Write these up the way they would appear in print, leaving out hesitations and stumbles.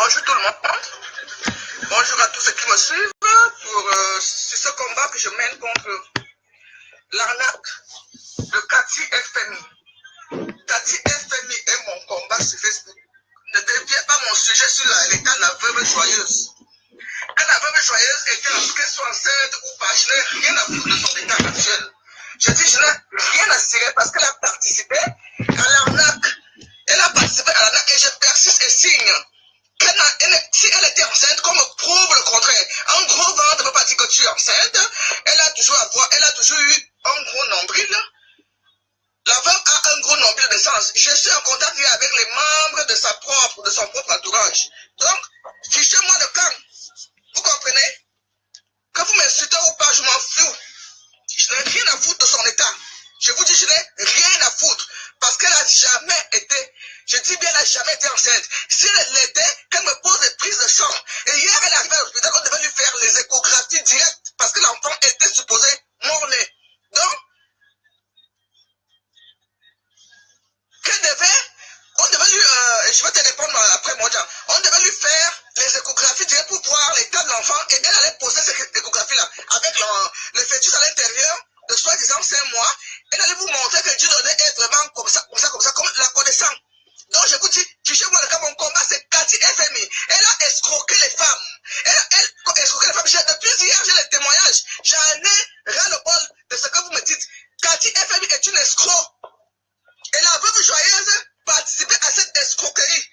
Bonjour tout le monde. Bonjour à tous ceux qui me suivent pour ce combat que je mène contre l'arnaque de Cathy FMI. Cathy FMI est mon combat sur Facebook. Ne déviez pas mon sujet sur l'état de la veuve joyeuse. Quand la veuve joyeuse était en qu'elle soit enceinte ou pas, je n'ai rien à foutre de son état actuel. Je dis, je n'ai rien à cirer parce qu'elle a participé à l'arnaque. Elle a participé à l'arnaque et je persiste et signe. Si elle était enceinte, qu'on me prouve le contraire. Un gros ventre ne veut pas dire que tu es enceinte. Elle a toujours eu un gros nombril. La veuve a un gros nombril de sens. Je suis en contact avec les membres de son propre entourage. Donc, fichez-moi le camp. Vous comprenez? Que vous m'insultez ou pas, je m'en fous. Je n'ai rien à foutre de son état. Je vous dis, je n'ai rien à foutre. Parce qu'elle n'a jamais été, je dis bien, elle n'a jamais été enceinte. Si elle l'était, qu'elle me pose des prises de sang. Et hier, elle est arrivée à l'hôpital, on devait lui faire les échographies directes parce que l'enfant était supposé mort-né. Donc, on devait lui, je vais te répondre après moi, on devait lui faire les échographies directes pour voir l'état de l'enfant et elle allait poser ces échographies-là avec le fœtus à l'intérieur de soi-disant 5 mois. Elle allait vous montrer que Dieu devait être vraiment comme ça, comme la connaissant. Donc je vous dis, fichez-moi le cas, mon combat c'est Cathy FMI. Elle a escroqué les femmes. Elle a escroqué les femmes. Depuis hier, j'ai les témoignages. J'en ai ras le bol de ce que vous me dites. Cathy FMI est une escroc. Et la veuve joyeuse participait à cette escroquerie.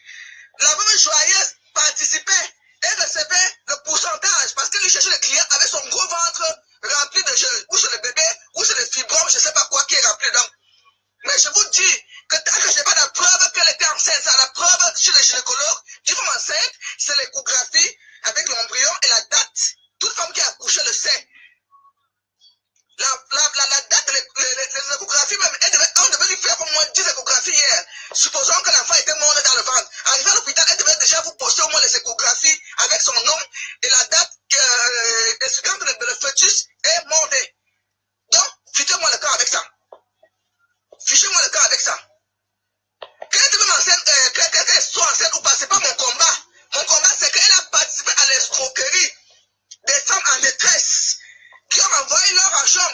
La veuve joyeuse participait et recevait le pourcentage parce qu'elle cherchait les clients avec son gros ventre rempli de jeux, ou c'est le bébé, ou c'est le fibrome, je ne sais pas quoi qui est rempli dedans. Mais je vous dis que tant que je n'ai pas de preuve qu'elle était enceinte, c'est la preuve chez les gynécologues, qui font enceinte, c'est l'échographie avec l'embryon et la date. Toute femme qui a accouché le sait. La date, les échographies même, on devait lui faire au moins 10 échographies hier. Supposons que l'enfant était mort dans le ventre. Arrivé à l'hôpital, elle devait déjà vous poster au moins les échographies avec son nom et la date quand le fœtus est mort. Donc, fichez-moi le cas avec ça. Fichez-moi le cas avec ça. Qu'elle soit enceinte ou pas, c'est pas mon combat. Mon combat, c'est qu'elle a participé à l'escroquerie des femmes en détresse qui ont envoyé leur argent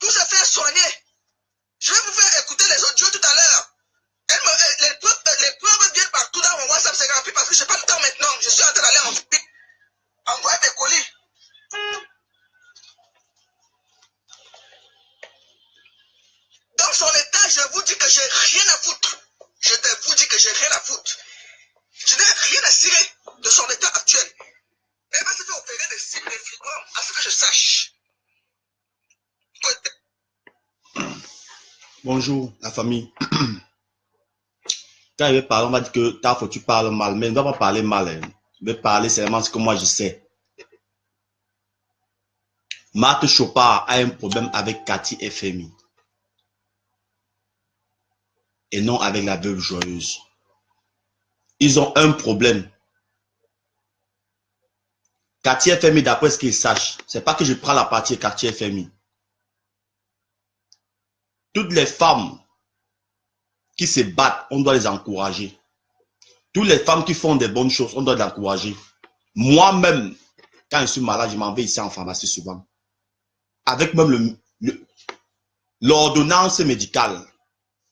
pour se faire soigner. Je vais vous faire écouter les audios tout à l'heure. Les preuves viennent partout dans mon WhatsApp, c'est rempli parce que je n'ai pas le temps maintenant. Je suis en train d'aller envoyer mes colis. Dans son état, je vous dis que j'ai rien à foutre. Je vous dis que j'ai rien à foutre. Je n'ai rien à cirer de son état actuel. Elle va se faire opérer des fibromes, à ce que je sache. Bonjour, la famille. Quand je vais parler, on va dire que ta faute, tu parles mal. Mais je ne vais pas parler mal. Hein. Je vais parler seulement ce que moi je sais. Marthe Chopard a un problème avec Cathy FMI. Et non avec la veuve joyeuse. Ils ont un problème. Cathy FMI, d'après ce qu'ils sachent, c'est pas que je prends la partie de Cathy FMI. Toutes les femmes qui se battent, on doit les encourager. Toutes les femmes qui font des bonnes choses, on doit les encourager. Moi-même, quand je suis malade, je m'en vais ici en pharmacie souvent. Avec même l'ordonnance médicale.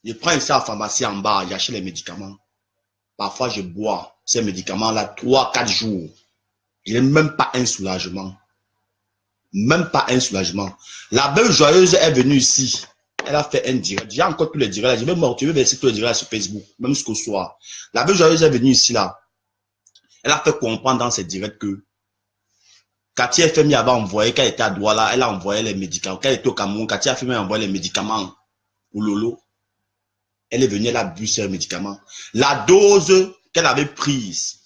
Je prends ici en pharmacie en bas, j'achète les médicaments. Parfois, je bois ces médicaments-là 3-4 jours. Je n'ai même pas un soulagement. Même pas un soulagement. La belle joyeuse est venue ici. Elle a fait un direct. J'ai encore tous les directs. Je vais me retrouver verser tous les directs sur Facebook, même jusqu'au soir. La belle joyeuse est venue ici là. Elle a fait comprendre dans ses directs que Cathy FMI avait envoyé, quand elle était à Douala, elle a envoyé les médicaments. Quand elle était au Cameroun, Cathy FMI a envoyé les médicaments pour Lolo. Elle est venue, elle a bu ces médicaments. La dose qu'elle avait prise,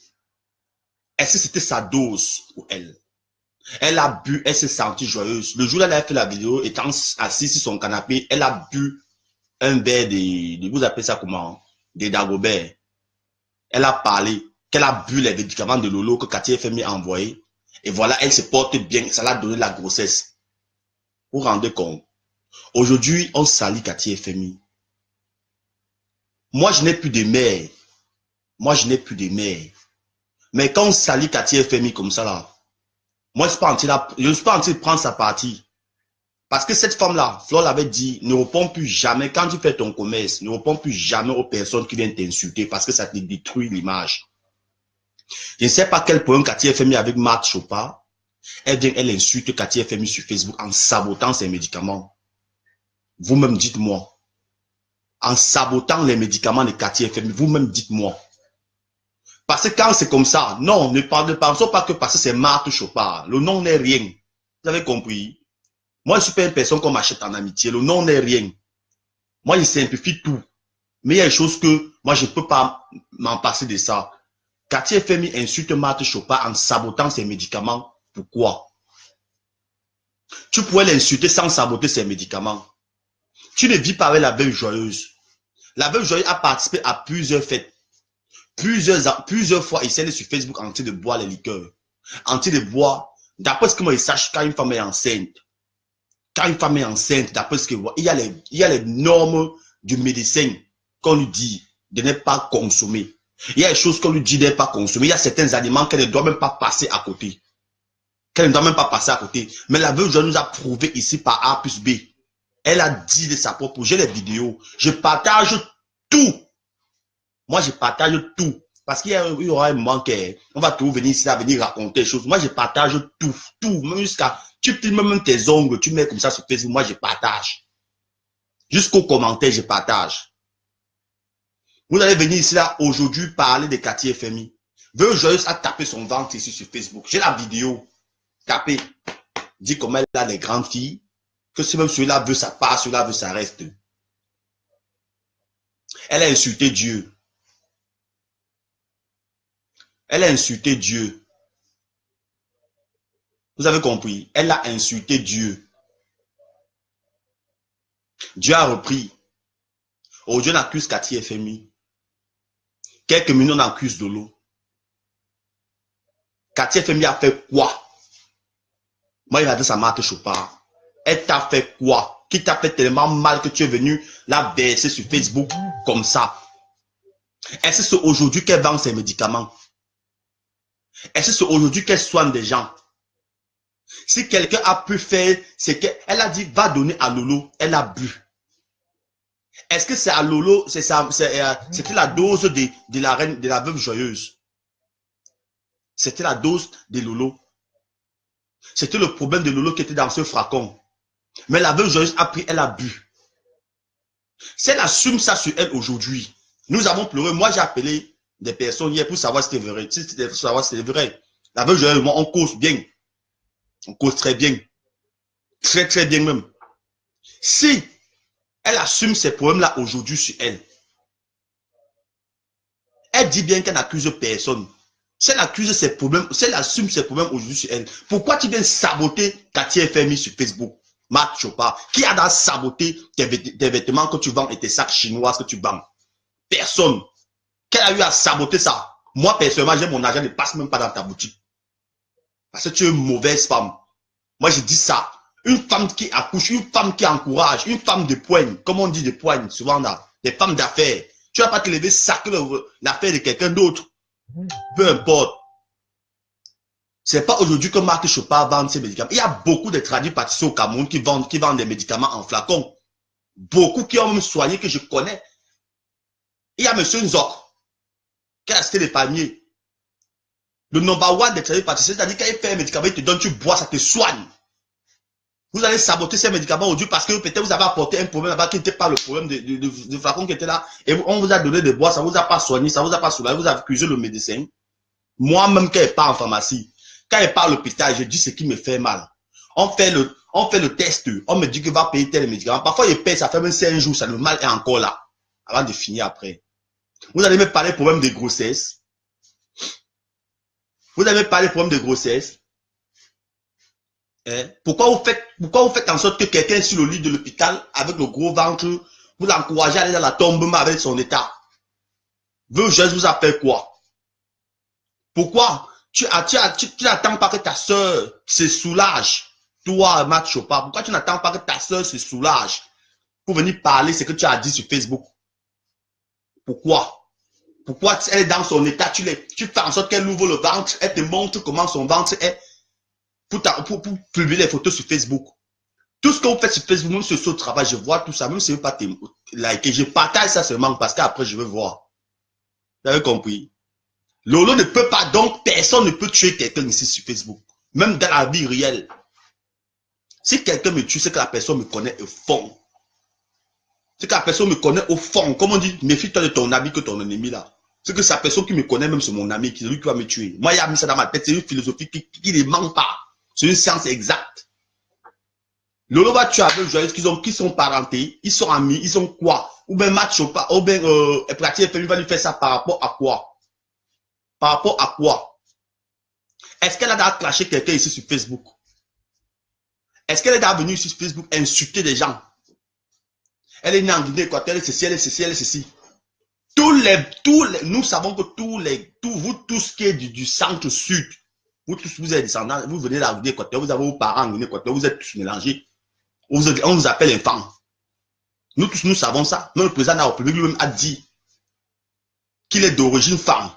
est-ce que c'était sa dose pour elle? Elle a bu, elle s'est sentie joyeuse. Le jour où elle a fait la vidéo, étant assise sur son canapé, elle a bu un verre de vous appelez ça comment? Des Dagobert. Elle a parlé qu'elle a bu les médicaments de Lolo que Cathy FMI a envoyé. Et voilà, elle se porte bien. Ça l'a donné la grossesse. Vous vous rendez compte? Aujourd'hui, on salit Cathy FMI. Moi, je n'ai plus de mère. Moi, je n'ai plus de mère. Mais quand on salit Cathy FMI comme ça là, moi je ne suis pas en train de prendre sa partie. Parce que cette femme-là, Flore l'avait dit, ne réponds plus jamais, quand tu fais ton commerce, ne réponds plus jamais aux personnes qui viennent t'insulter parce que ça te détruit l'image. Je ne sais pas quel problème Cathy FMI avec Marc Chopard. Elle vient, elle insulte Cathy FMI sur Facebook en sabotant ses médicaments. Vous-même dites-moi. En sabotant les médicaments de Cathy FMI, vous-même dites-moi. Parce que quand c'est comme ça, non, ne pensons pas que parce que c'est Marc Chopard. Le nom n'est rien. Vous avez compris? Moi, je ne suis pas une personne qu'on m'achète en amitié. Le nom n'est rien. Moi, je simplifie tout. Mais il y a des choses que moi, je ne peux pas m'en passer de ça. Cathy FMI insulte Marc Chopard en sabotant ses médicaments. Pourquoi? Tu pourrais l'insulter sans saboter ses médicaments. Tu ne vis pas avec la Veuve Joyeuse. La Veuve Joyeuse a participé à plusieurs fêtes. Plusieurs fois, il s'est sur Facebook en train de boire les liqueurs. En train de boire, d'après ce que moi je sache, quand une femme est enceinte. Quand une femme est enceinte, d'après ce que je vois, il y a les normes du médecin qu'on lui dit de ne pas consommer. Il y a des choses qu'on lui dit de ne pas consommer. Il y a certains aliments qu'elle ne doit même pas passer à côté. Qu'elle ne doit même pas passer à côté. Mais la Veuve Joyeuse nous a prouvé ici par A plus B. Elle a dit de sa propre, j'ai les vidéos. Je partage tout. Moi, je partage tout. Parce qu'il y aura un moment qu'on va tout venir ici, venir raconter des choses. Moi, je partage tout. Tout. Même jusqu'à, tu filmes même tes ongles, tu mets comme ça sur Facebook. Moi, je partage. Jusqu'aux commentaires, je partage. Vous allez venir ici, là, aujourd'hui, parler de Cathy FMI. Veuve Joyeuse a tapé son ventre ici sur Facebook. J'ai la vidéo. Tapé. Dit comment elle a des grandes filles. Que si même celui-là veut sa part, celui-là veut sa reste. Elle a insulté Dieu. Elle a insulté Dieu. Vous avez compris? Elle a insulté Dieu. Dieu a repris. Aujourd'hui, on accuse Cathy FMI. Quelques minutes, on accuse Dolo. Cathy FMI a fait quoi? Moi, il a dit ça Marc Chopard. Elle t'a fait quoi? Qui t'a fait tellement mal que tu es venu la verser sur Facebook comme ça? Est-ce que c'est aujourd'hui qu'elle vend ses médicaments? Est-ce que c'est aujourd'hui qu'elle soigne des gens? Si quelqu'un a pu faire, c'est qu'elle a dit va donner à Lolo, elle a bu. Est-ce que c'est à Lolo, c'était la dose de la reine, de la Veuve Joyeuse? C'était la dose de Lolo. C'était le problème de Lolo qui était dans ce flacon. Mais la Veuve Joyeuse a pris, elle a bu. Si elle assume ça sur elle aujourd'hui, nous avons pleuré. Moi, j'ai appelé des personnes hier pour savoir si c'était vrai. Pour savoir si c'était vrai. La Veuve Joyeuse, on cause bien. On cause très bien. Très, très bien même. Si elle assume ces problèmes-là aujourd'hui sur elle, elle dit bien qu'elle n'accuse personne. Si elle accuse ses problèmes, si elle assume ses problèmes aujourd'hui sur elle, pourquoi tu viens saboter Cathy FMI sur Facebook? Marc Chopard, qui a dans saboté tes vêtements que tu vends et tes sacs chinois que tu vends? Personne. Quelle a eu à saboter ça? Moi, personnellement, j'ai mon argent ne passe même pas dans ta boutique. Parce que tu es une mauvaise femme. Moi, je dis ça. Une femme qui accouche, une femme qui encourage, une femme de poigne, comme on dit de poigne, souvent là, des femmes d'affaires. Tu ne vas pas te lever sacrer l'affaire de quelqu'un d'autre. Peu importe. C'est pas aujourd'hui que Marc Chopard vend ses médicaments. Il y a beaucoup de tradis pâtissiers au Cameroun qui vendent des médicaments en flacon. Beaucoup qui ont même soigné que je connais. Il y a M. Nzok, qui a acheté les palmiers. Le number one des tradis pâtissiers, c'est-à-dire qu'il fait un médicament, il te donne, tu bois, ça te soigne. Vous allez saboter ces médicaments aujourd'hui parce que peut-être vous avez apporté un problème là-bas qui n'était pas le problème de flacon qui était là. Et on vous a donné des bois, ça ne vous a pas soigné, ça ne vous a pas soulagé, vous avez accusé le médecin. Moi-même, quand je pars en pharmacie, quand je pars à l'hôpital, je dis ce qui me fait mal. On fait le test, on me dit que va payer tel médicament. Parfois, je paye, ça fait même 5 jours, ça, le mal est encore là. Avant de finir après. Vous allez me parler problème de grossesse. Vous allez me parler problème de grossesse. Pourquoi vous faites en sorte que quelqu'un sur le lit de l'hôpital, avec le gros ventre, vous l'encouragez à aller dans la tombe avec son état? Veuve Joyeuse vous a fait quoi? Pourquoi? Tu n'attends pas que ta soeur se soulage, toi, Marc Chopard. Pourquoi tu n'attends pas que ta soeur se soulage pour venir parler ce que tu as dit sur Facebook? Pourquoi? Pourquoi elle est dans son état, tu fais en sorte qu'elle ouvre le ventre, elle te montre comment son ventre est pour publier les photos sur Facebook. Tout ce que vous faites sur Facebook, même sur ce travail, je vois tout ça, même si vous ne pas liker, je partage ça seulement parce qu'après je veux voir. Vous avez compris? Lolo ne peut pas, donc personne ne peut tuer quelqu'un ici sur Facebook, même dans la vie réelle. Si quelqu'un me tue, c'est que la personne me connaît au fond. C'est que la personne me connaît au fond. Comme on dit, méfie-toi de ton ami que ton ennemi là. C'est que c'est la personne qui me connaît, même c'est mon ami, c'est lui qui va me tuer. Moi, il a mis ça dans ma tête, c'est une philosophie qui ne ment pas. C'est une science exacte. Lolo va tuer avec Joyeuse qui sont parentés, ils sont amis, ils ont quoi? Ou bien match ou pas, ou bien pratique, il va lui faire ça par rapport à quoi? Par rapport à quoi? Est-ce qu'elle a déjà clasher quelqu'un ici sur Facebook? Est-ce qu'elle est déjà venue sur Facebook insulter des gens? Elle est née en Guinée Équatoriale, elle est ceci, elle est ceci, elle est ceci. Nous savons que vous tous qui êtes du centre-sud, vous tous, vous êtes descendants, vous venez de la Guinée Équatoriale, vous avez vos parents en Guinée Équatoriale, vous êtes tous mélangés. On vous appelle enfants. Nous tous, nous savons ça. Même le président de la République lui-même a dit qu'il est d'origine femme.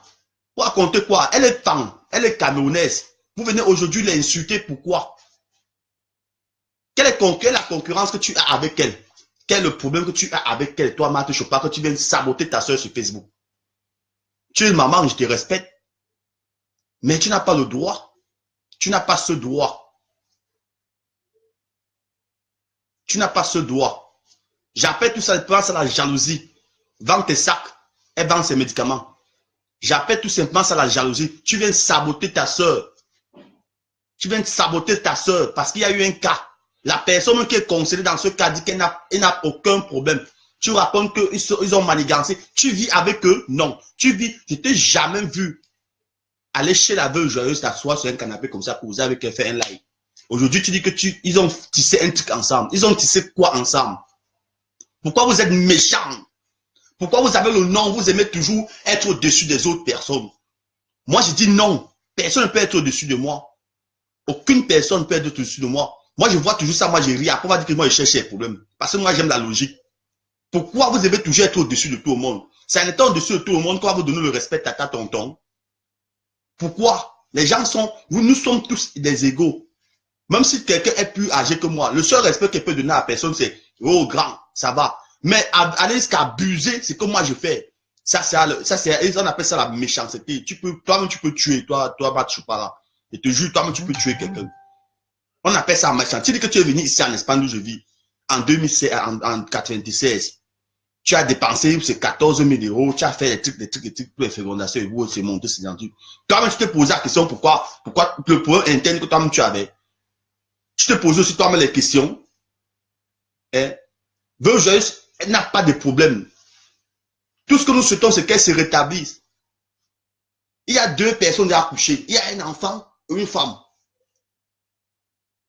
Vous racontez quoi? Elle est femme, elle est camerounaise. Vous venez aujourd'hui l'insulter, pourquoi? Quelle est la concurrence que tu as avec elle? Quel est le problème que tu as avec elle, toi, Marthe Chopin, que tu viens saboter ta soeur sur Facebook? Tu es une maman, je te respecte. Mais tu n'as pas le droit. Tu n'as pas ce droit. Tu n'as pas ce droit. J'appelle tout ça, je pense à la jalousie. Vends tes sacs et vends ses médicaments. J'appelle tout simplement ça la jalousie. Tu viens saboter ta soeur. Tu viens saboter ta soeur parce qu'il y a eu un cas. La personne qui est concernée dans ce cas dit qu'elle n'a aucun problème. Tu racontes qu'ils ont manigancé. Tu vis avec eux? Non. Tu vis, je t'ai jamais vu aller chez la veuve joyeuse, t'asseoir sur un canapé comme ça pour vous avez fait un live. Aujourd'hui, tu dis que ils ont tissé un truc ensemble. Ils ont tissé quoi ensemble? Pourquoi vous êtes méchants? Pourquoi vous avez le nom? Vous aimez toujours être au-dessus des autres personnes. Moi, je dis non. Personne ne peut être au-dessus de moi. Aucune personne ne peut être au-dessus de moi. Moi, je vois toujours ça, moi, je ris. Après, on va dire que moi, je cherche les problèmes. Parce que moi, j'aime la logique. Pourquoi vous devez toujours être au-dessus de tout le monde? C'est en étant au-dessus de tout le monde qu'on va vous donner le respect à ta tonton. Pourquoi? Les gens sont, nous sommes tous des égaux. Même si quelqu'un est plus âgé que moi, le seul respect qu'il peut donner à la personne, c'est, oh, grand, ça va. Mais aller jusqu'à abuser, c'est comme moi je fais. Ça, on appelle ça la méchanceté. Toi-même, tu peux tuer, toi, tu pas là. Je te jure, toi-même, tu peux tuer quelqu'un. On appelle ça méchant. Tu dis que tu es venu ici en Espagne où je vis, en 2016, en 96. Tu as dépensé ces 14 000 €, tu as fait des trucs pour les fécondations et vous, c'est monté, c'est gentil. Toi-même, tu te poses la question pourquoi le problème interne que toi-même tu avais. Tu te poses aussi toi-même les questions. Veuve joyeuse, elle n'a pas de problème. Tout ce que nous souhaitons, c'est qu'elle se rétablisse. Il y a 2 personnes à accoucher. Il y a un enfant et une femme.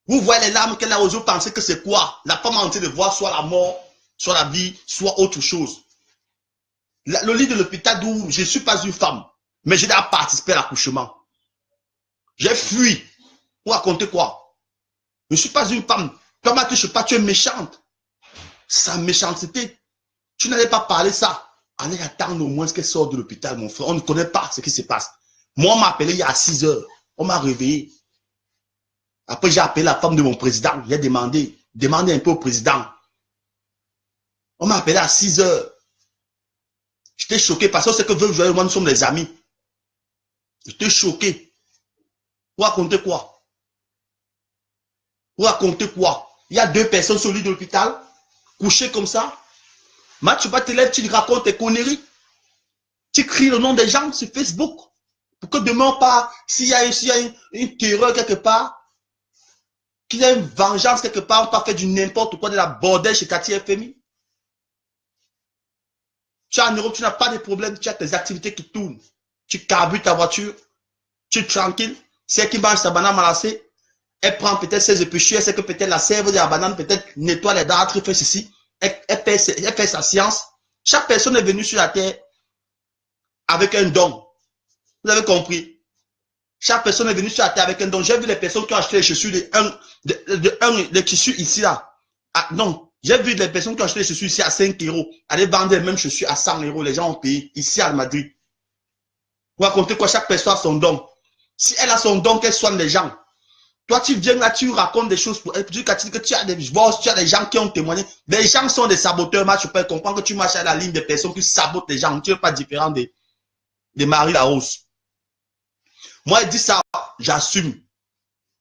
Vous voyez les larmes qu'elle a aux yeux, pensez que c'est quoi? La femme a en train de voir soit la mort, soit la vie, soit autre chose. Le lit de l'hôpital d'où je ne suis pas une femme, mais j'ai déjà participé à l'accouchement. J'ai fui. Vous racontez quoi? Je ne suis pas une femme. Toi, Mathieu, je ne sais pas, tu es méchante. Sa méchanceté. Tu n'allais pas parler ça. Allez attendre au moins qu'elle sorte de l'hôpital, mon frère. On ne connaît pas ce qui se passe. Moi, on m'a appelé il y a 6 heures. On m'a réveillé. Après, j'ai appelé la femme de mon président. J'ai demandé un peu au président. On m'a appelé à 6 heures. J'étais choqué parce que c'est que veuve joyeuse, moi, nous sommes des amis. J'étais choqué. Vous racontez quoi? Vous racontez quoi? Il y a 2 personnes sur le lit de l'hôpital, couchées comme ça. Tu vas te lèves, tu racontes tes conneries. Tu cries le nom des gens sur Facebook. Pour que demain, s'il y a une terreur quelque part, qu'il y a une vengeance quelque part, on peut faire du n'importe quoi, de la bordel chez Cathy FMI. Tu es en Europe, tu n'as pas de problème, tu as tes activités qui tournent. Tu carbures ta voiture, tu es tranquille. Celle qui mange sa banane malassée, elle prend peut-être ses épluchures, elle sait que peut-être la sève de la banane, peut-être nettoie les dents, fait ceci. Elle fait sa science. Chaque personne est venue sur la terre avec un don. Vous avez compris? Chaque personne est venue sur la terre avec un don. J'ai vu les personnes qui ont acheté les chaussures les tissus ici là. Ah, non, j'ai vu les personnes qui ont acheté les chaussures ici à 5 €. Aller vendre les mêmes chaussures à 100 €. Les gens ont payé ici à Madrid. Vous racontez quoi? Chaque personne a son don. Si elle a son don, qu'elle soigne les gens. Toi, tu viens là, tu racontes des choses pour elle. Tu dis que tu as des divorces, tu as des gens qui ont témoigné. Les gens sont des saboteurs. Moi, je peux comprendre que tu marches à la ligne des personnes qui sabotent les gens. Tu n'es pas différent des Marie Larose. Moi, il dit ça, j'assume.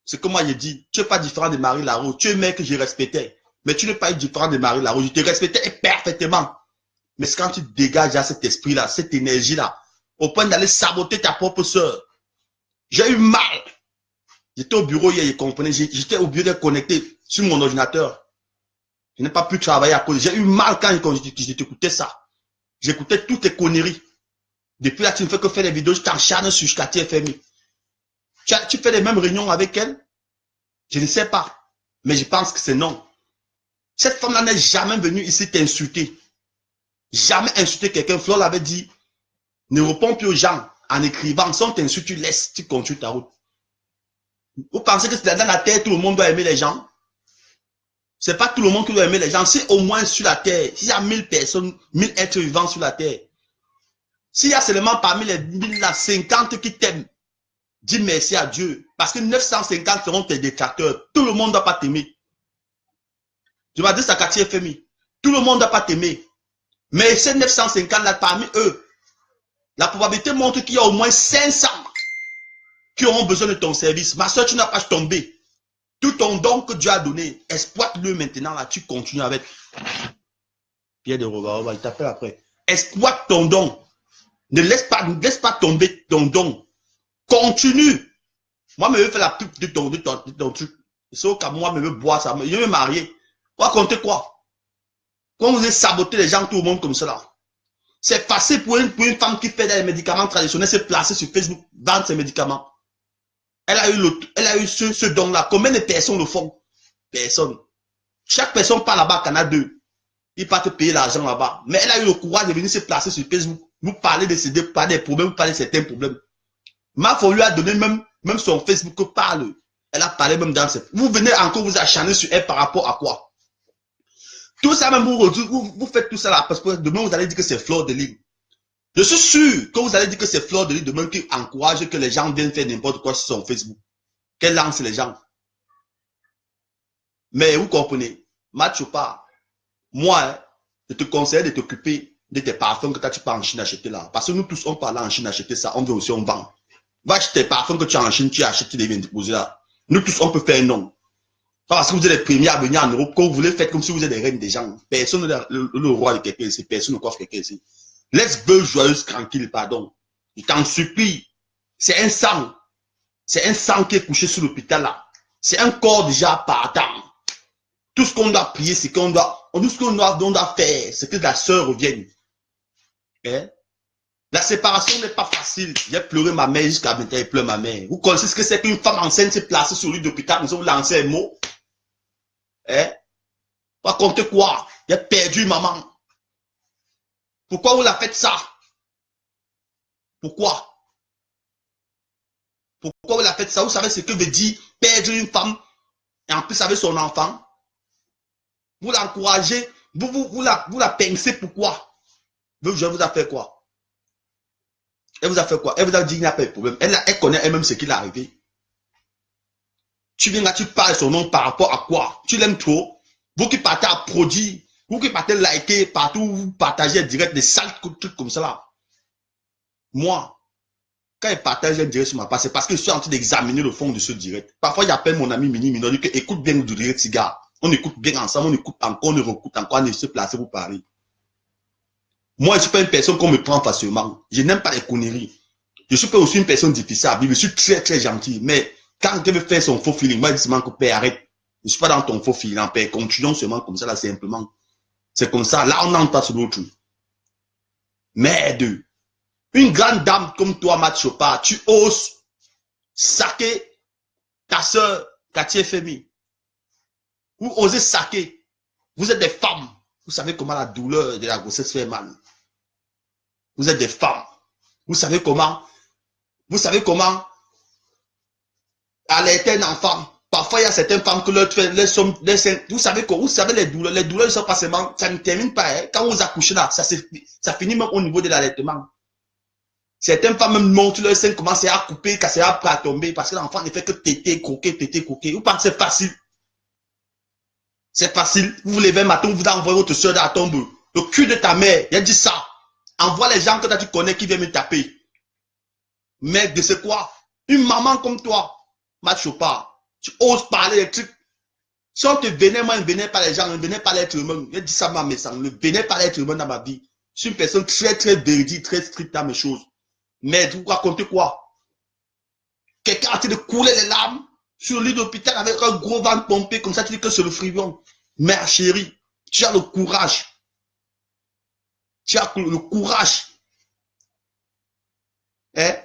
C'est comme moi, je dis, tu n'es pas différent de Marie Larose. Tu es un mec que je respectais. Mais tu n'es pas différent de Marie Larose. Je te respectais parfaitement. Mais c'est quand tu dégages à cet esprit-là, cette énergie-là, au point d'aller saboter ta propre soeur. J'ai eu mal. J'étais au bureau hier, je comprenais. J'étais au bureau connecté sur mon ordinateur. Je n'ai pas pu travailler à cause. J'ai eu mal quand j'écoutais ça. J'écoutais toutes tes conneries. Depuis là, tu ne fais que faire des vidéos, je t'encharne sur Cathy FMI. Tu fais les mêmes réunions avec elle? Je ne sais pas. Mais je pense que c'est non. Cette femme-là n'est jamais venue ici t'insulter. Jamais insulter quelqu'un. Flo l'avait dit, ne réponds plus aux gens en écrivant. Si on t'insulte, tu laisses, tu continues ta route. Vous pensez que c'est dans la terre, tout le monde doit aimer les gens? C'est pas tout le monde qui doit aimer les gens. Si au moins sur la terre, s'il y a 1000 personnes, 1000 êtres vivants sur la terre, s'il y a seulement parmi les 1050 qui t'aiment, dis merci à Dieu. Parce que 950 seront tes détracteurs. Tout le monde ne doit pas t'aimer. Je vais dire ça à Cathy FMI. Tout le monde ne doit pas t'aimer. Mais ces 950 là, parmi eux, la probabilité montre qu'il y a au moins 500 qui auront besoin de ton service. Ma soeur, tu n'as pas tombé. Tout ton don que Dieu a donné, exploite-le maintenant. Là, tu continues avec. Pierre de Rovarova, il t'appelle après. Exploite ton don. Ne laisse pas tomber ton don. Continue. Moi, je veux faire la pub de ton truc. C'est au cas où moi, je veux boire ça. Je veux me marier. Vous racontez quoi? Quand vous avez saboté les gens, tout le monde comme cela. C'est facile pour une femme qui fait des médicaments traditionnels, se placer sur Facebook, vendre ses médicaments. Elle a eu ce don-là. Combien de personnes le font? Personne. Chaque personne part là-bas, Canal 2. Il part te payer l'argent là-bas. Mais elle a eu le courage de venir se placer sur Facebook. Vous parlez de ces pas des problèmes, vous parlez de certains problèmes. Ma femme lui a donné même son Facebook parle. Elle a parlé même dans ses... Vous venez encore vous acharner sur elle par rapport à quoi? Tout ça même vous faites tout ça là parce que demain vous allez dire que c'est Fleur de Lys. Je suis sûr que vous allez dire que c'est Fleur de Lys demain qui encourage que les gens viennent faire n'importe quoi sur son Facebook. Qu'elle lance les gens. Mais vous comprenez, Mathieu pas. Moi, je te conseille de t'occuper de tes parfums que tu peux en Chine acheter là. Parce que nous tous, on parle en Chine acheter ça, on veut aussi, on vend. Va acheter tes parfums que tu as en Chine, tu achètes, tu les viens déposer là. Nous tous, on peut faire un nom. Parce que vous êtes les premiers à venir en Europe, quand vous voulez faire comme si vous êtes des reines des gens. Personne n'est le roi de quelqu'un ici, personne ne coiffe quelqu'un ici. Laisse-le joyeuse, tranquille, pardon. Je t'en supplie. C'est un sang. C'est un sang qui est couché sur l'hôpital là. C'est un corps déjà partant. Tout ce qu'on doit prier, c'est qu'on doit, tout ce qu'on doit faire, c'est que la sœur revienne. Hein? La séparation n'est pas facile. J'ai pleuré ma mère jusqu'à maintenant, elle pleure ma mère. Vous connaissez ce que c'est qu'une femme enceinte s'est placée sur le lit d'hôpital, nous avons lancé un mot. Hein? Vous racontez quoi? J'ai perdu maman. Pourquoi vous la faites ça? Pourquoi? Pourquoi vous la faites ça? Vous savez ce que veut dire perdre une femme et en plus avec son enfant? Vous l'encouragez, vous la pincez, pourquoi? Je vous a fait quoi? Elle vous a fait quoi? Elle vous a dit qu'il n'y a pas de problème. Elle connaît elle-même ce qui est arrivé. Tu viens là, tu parles son nom par rapport à quoi? Tu l'aimes trop? Vous qui partez à produire, vous qui partez liker partout, vous partagez direct des sales trucs comme ça là. Moi, quand il partage un direct sur ma page, c'est parce que je suis en train d'examiner le fond de ce direct. Parfois, il appelle mon ami Mini, il dit que écoute bien du direct, cigare. On écoute bien ensemble, on écoute encore, on écoute encore, on se place pour parler. Moi, je ne suis pas une personne qu'on me prend facilement. Je n'aime pas les conneries. Je suis pas aussi une personne difficile à vivre. Je suis très, très gentil. Mais quand quelqu'un veut faire son faux feeling, moi, je dis seulement que père, arrête. Je ne suis pas dans ton faux feeling, père. Continuons seulement comme ça, là, simplement. C'est comme ça. Là, on n'entend pas sur l'autre. Merde. Une grande dame comme toi, Matt Chopard, tu oses saquer ta soeur, Cathy FMI. Vous osez saquer. Vous êtes des femmes. Vous savez comment la douleur de la grossesse fait mal. Vous êtes des femmes. Vous savez comment allaiter un enfant. Parfois, il y a certaines femmes que leur vous savez les douleurs ne sont pas seulement, ça ne termine pas. Hein. Quand vous accouchez là, ça finit même au niveau de l'allaitement. Certaines femmes même montent leur sein, commencent à couper, casser à tomber, parce que l'enfant ne fait que téter, croquer, téter, croquer. Vous pensez que c'est facile? C'est facile. Vous vous levez un matin, vous envoyez votre soeur dans la tombe. Le cul de ta mère, il a dit ça. Envoie les gens que tu connais qui viennent me taper. Mec, de c'est quoi? Une maman comme toi, Matt Chopard, tu oses parler des trucs. Si on te venait, moi, je ne venais pas les gens, je ne venais pas l'être humain. J'ai dit ça à ma message, je ne venais pas l'être humain dans ma vie. Je suis une personne très, très véridique, très stricte dans mes choses. Mais vous racontez quoi? Quelqu'un a été de couler les larmes sur le lit d'hôpital avec un gros ventre pompé, comme ça, tu dis que c'est le frivon. Mère chérie, tu as le courage. Tu as le courage. Hein?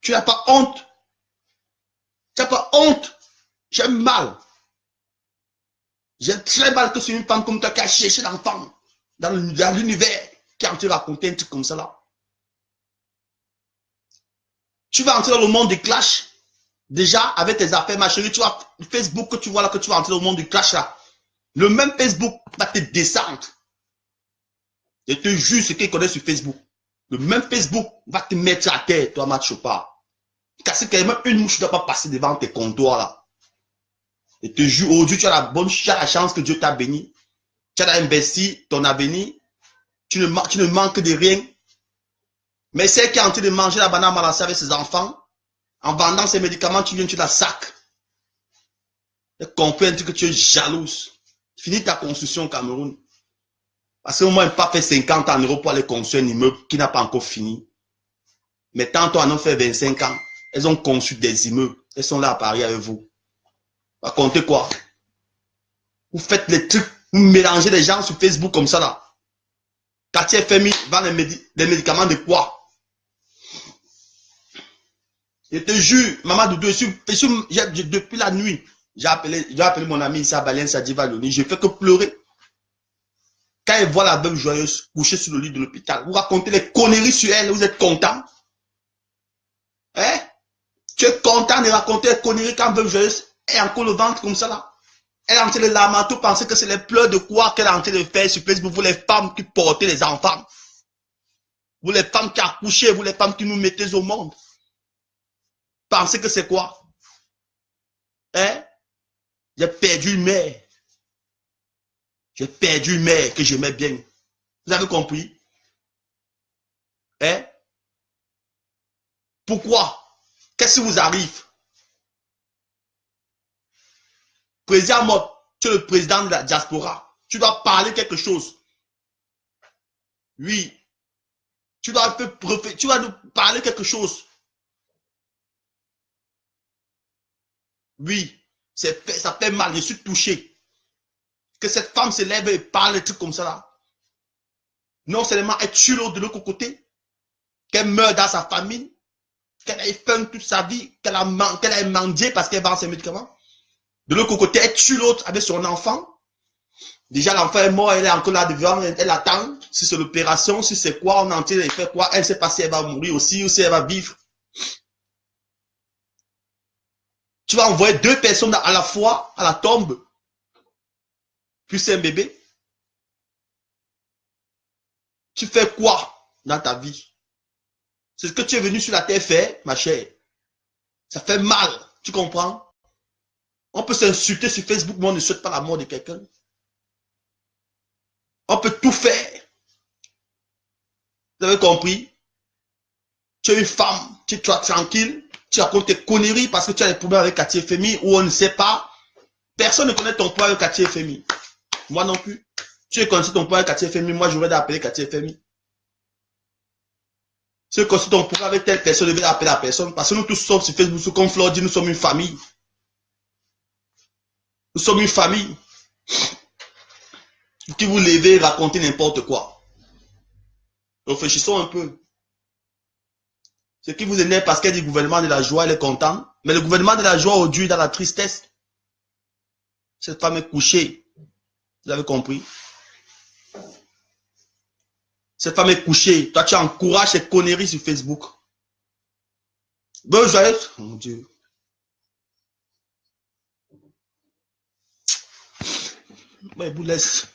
Tu n'as pas honte. Tu n'as pas honte. J'ai mal. J'ai très mal que c'est une femme comme toi qui a cherché l'enfant dans l'univers, qui a envie de raconter un truc comme ça là. Tu vas entrer dans le monde des clashs. Déjà, avec tes affaires, ma chérie, tu vois, Facebook que tu vois là, que tu vas entrer dans le monde du clash là. Le même Facebook va te descendre. Je te jure ce qu'il connaît sur Facebook. Le même Facebook va te mettre à terre, toi, Matt Chopard. Parce que même une mouche ne doit pas passer devant tes comptoirs là. Je te jure, aujourd'hui, tu as la chance que Dieu t'a béni. Tu as investi ton avenir. Tu ne manques de rien. Mais celle qui est en train de manger la banane malassée avec ses enfants, en vendant ses médicaments, tu viens, tu la sacs. Tu comprends que tu es jalouse. Finis ta construction au Cameroun. Parce que moi, je n'ai pas fait 50 ans en Europe pour aller construire un immeuble qui n'a pas encore fini. Mais tantôt, elles ont fait 25 ans. Elles ont conçu des immeubles. Elles sont là à Paris avec vous. Racontez quoi? Vous faites les trucs, vous mélangez les gens sur Facebook comme ça là. Quartier FMI vend des médicaments de quoi? Je te jure, maman Doudou, depuis la nuit, j'ai appelé mon ami ici à Balien Sadiva Loni, je fais que pleurer. Quand elle voit la veuve joyeuse couchée sur le lit de l'hôpital, vous racontez les conneries sur elle, vous êtes content? Hein? Tu es content de raconter les conneries quand veuve joyeuse est encore le ventre comme ça là? Elle est en train de lamenter, penser que c'est les pleurs de quoi qu'elle est en train de faire sur Facebook, vous les femmes qui portez les enfants. Vous les femmes qui accouchez, vous les femmes qui nous mettez au monde. Pensez que c'est quoi? Hein? J'ai perdu une mère. J'ai perdu une mère que j'aimais bien. Vous avez compris? Hein? Pourquoi? Qu'est-ce qui vous arrive? Président Mott, tu es le président de la diaspora. Tu dois parler quelque chose. Oui. Tu dois nous parler quelque chose. Oui. Ça fait mal. Je suis touché. Que cette femme se lève et parle des trucs comme ça là. Non seulement elle tue l'autre de l'autre côté, qu'elle meurt dans sa famille, qu'elle ait faim toute sa vie, qu'elle a mendié parce qu'elle vend ses médicaments. De l'autre côté, elle tue l'autre avec son enfant. Déjà, l'enfant est mort, elle est encore là devant, elle attend. Si c'est l'opération, si c'est quoi, on est en train de faire quoi, elle ne sait pas si elle va mourir aussi ou si elle va vivre. Tu vas envoyer deux personnes à la fois à la tombe, puis c'est un bébé. Tu fais quoi dans ta vie? C'est ce que tu es venu sur la terre faire, ma chère. Ça fait mal, tu comprends? On peut s'insulter sur Facebook, mais on ne souhaite pas la mort de quelqu'un. On peut tout faire. Vous avez compris? Tu es une femme, tu es tranquille, tu racontes tes conneries parce que tu as des problèmes avec Quartier FMI ou on ne sait pas. Personne ne connaît ton poids avec Quartier FMI. Moi non plus. Tu es connu ton poids avec Quartier FMI, moi j'aurais d'appeler Quartier FMI. Si tu connais ton poids avec telle personne, je vais appeler la personne parce que nous tous sommes sur Facebook, comme Flore dit, nous sommes une famille. Nous sommes une famille. Qui vous levez et racontez n'importe quoi. Réfléchissons un peu. Ce qui vous énerve parce qu'elle dit gouvernement de la joie, elle est contente. Mais le gouvernement de la joie aujourd'hui dans la tristesse. Cette femme est couchée. Vous avez compris? Cette femme est couchée. Toi, tu encourages ces conneries sur Facebook. Bonne journée. Oh mon Dieu. Ouais, vous laisse.